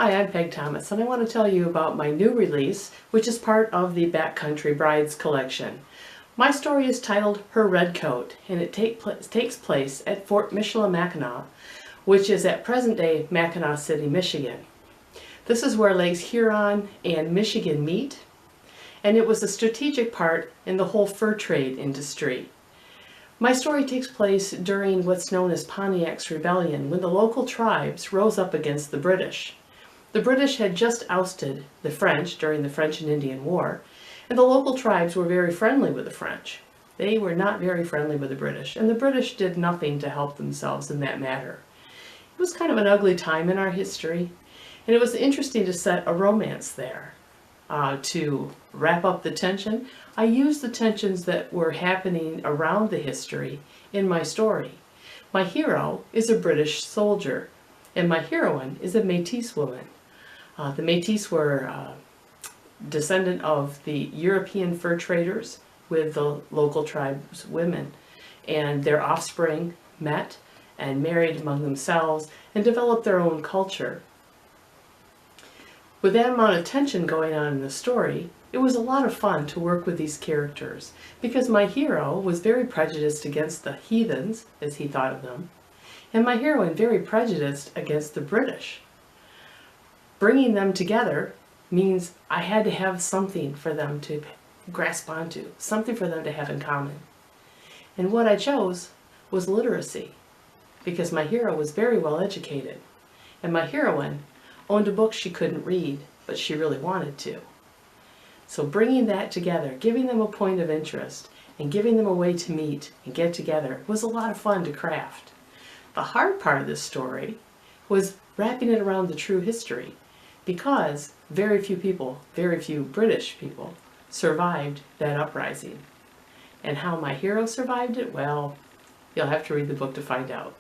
Hi, I'm Peg Thomas, and I want to tell you about my new release, which is part of the Backcountry Brides Collection. My story is titled Her Redcoat, and it takes place at Fort Michilimackinac, which is at present-day Mackinac City, Michigan. This is where Lakes Huron and Michigan meet, and it was a strategic part in the whole fur trade industry. My story takes place during what's known as Pontiac's Rebellion, when the local tribes rose up against the British. The British had just ousted the French during the French and Indian War, and the local tribes were very friendly with the French. They were not very friendly with the British, and the British did nothing to help themselves in that matter. It was kind of an ugly time in our history, and it was interesting to set a romance there. To wrap up the tension, I used the tensions that were happening around the history in my story. My hero is a British soldier, and my heroine is a Métis woman. The Métis were descendant of the European fur traders with the local tribes women, and their offspring met and married among themselves and developed their own culture. With that amount of tension going on in the story, it was a lot of fun to work with these characters because my hero was very prejudiced against the heathens, as he thought of them, and my heroine very prejudiced against the British. Bringing them together means I had to have something for them to grasp onto, something for them to have in common. And what I chose was literacy, because my hero was very well educated, and my heroine owned a book she couldn't read, but she really wanted to. So bringing that together, giving them a point of interest, and giving them a way to meet and get together was a lot of fun to craft. The hard part of this story was wrapping it around the true history, because very few people, very few British people, survived that uprising. And how my hero survived it, well, you'll have to read the book to find out.